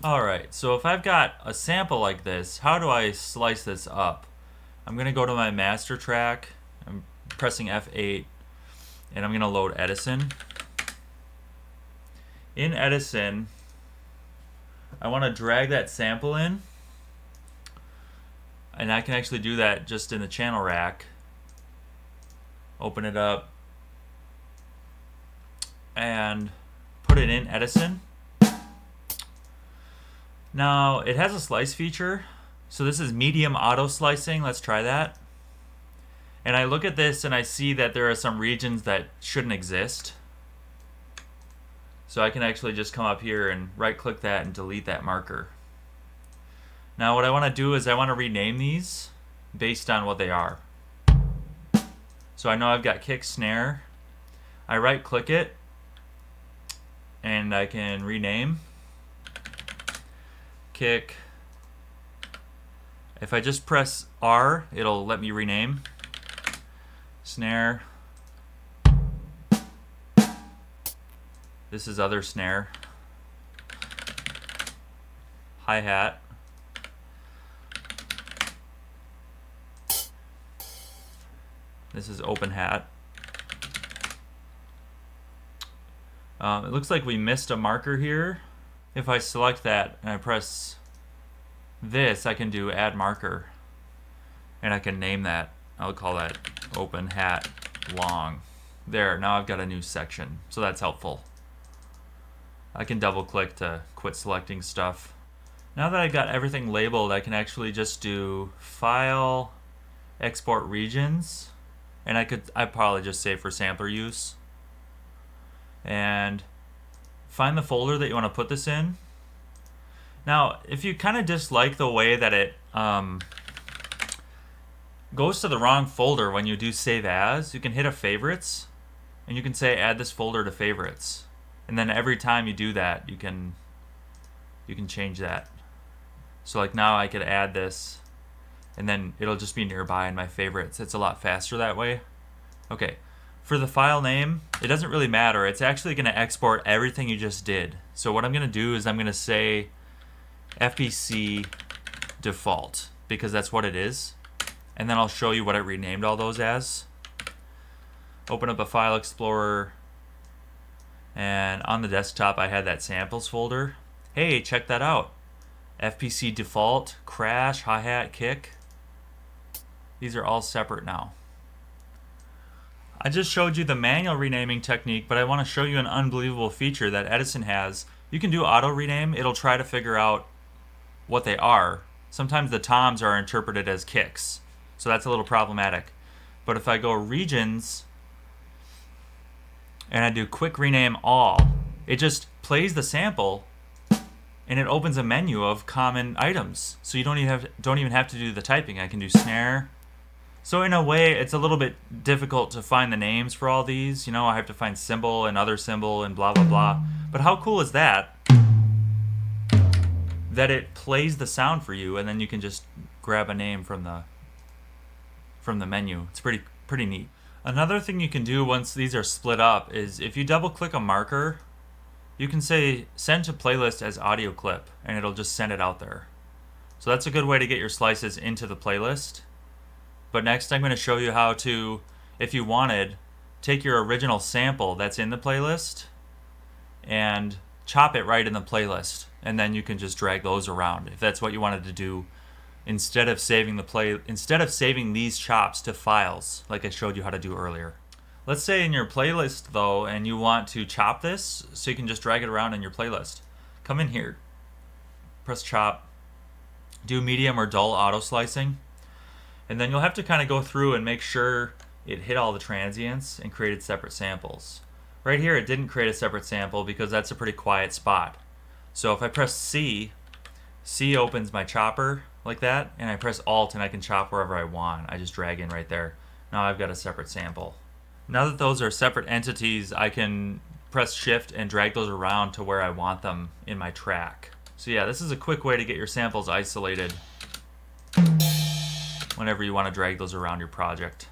Alright, so if I've got a sample like this, how do I slice this up? I'm going to go to my master track, I'm pressing F8, and I'm going to load Edison. In Edison, I want to drag that sample in, and I can actually do that just in the channel rack. Open it up, and put it in Edison. Now, it has a slice feature. So this is medium auto slicing. Let's try that. And I look at this and I see that there are some regions that shouldn't exist. So I can actually just come up here and right click that and delete that marker. Now what I want to do is I want to rename these based on what they are. So I know I've got kick, snare. I right click it and I can rename. Kick. If I just press R, it'll let me rename. Snare. This is other snare. Hi-hat. This is open hat. It looks like we missed a marker here. If I select that and I press this, I can do add marker. And I can name that. I'll call that open hat long. There, now I've got a new section. So that's helpful. I can double click to quit selecting stuff. Now that I've got everything labeled, I can actually just do File, Export Regions. And I'd probably just save for sampler use. And find the folder that you want to put this in. Now, if you kind of dislike the way that it goes to the wrong folder when you do save as, you can hit a favorites, and you can say add this folder to favorites. And then every time you do that, you can change that. So like now I could add this, and then it'll just be nearby in my favorites. It's a lot faster that way. Okay. For the file name, it doesn't really matter. It's actually going to export everything you just did. So what I'm going to do is I'm going to say FPC default, because that's what it is. And then I'll show you what I renamed all those as. Open up a file explorer, and on the desktop I had that samples folder. Hey, check that out. FPC default, crash, hi-hat, kick. These are all separate now. I just showed you the manual renaming technique, but I want to show you an unbelievable feature that Edison has. You can do auto rename. It'll try to figure out what they are. Sometimes the toms are interpreted as kicks, so that's a little problematic. But if I go regions and I do quick rename all, it just plays the sample and it opens a menu of common items. So you don't even have to do the typing. I can do snare. So in a way, it's a little bit difficult to find the names for all these. You know, I have to find symbol and other symbol and blah, blah, blah. But how cool is that? That it plays the sound for you, and then you can just grab a name from the menu. It's pretty neat. Another thing you can do once these are split up is if you double click a marker, you can say send to playlist as audio clip, and it'll just send it out there. So that's a good way to get your slices into the playlist. But next I'm going to show you how to, if you wanted, take your original sample that's in the playlist and chop it right in the playlist. And then you can just drag those around if that's what you wanted to do, instead of saving these chops to files like I showed you how to do earlier. Let's say in your playlist though, and you want to chop this, so you can just drag it around in your playlist. Come in here, press chop, do medium or dull auto slicing. And then you'll have to kind of go through and make sure it hit all the transients and created separate samples. Right here it didn't create a separate sample because that's a pretty quiet spot. So if I press C, C opens my chopper like that, and I press Alt and I can chop wherever I want. I just drag in right there. Now I've got a separate sample. Now that those are separate entities, I can press Shift and drag those around to where I want them in my track. So yeah, this is a quick way to get your samples isolated whenever you want to drag those around your project.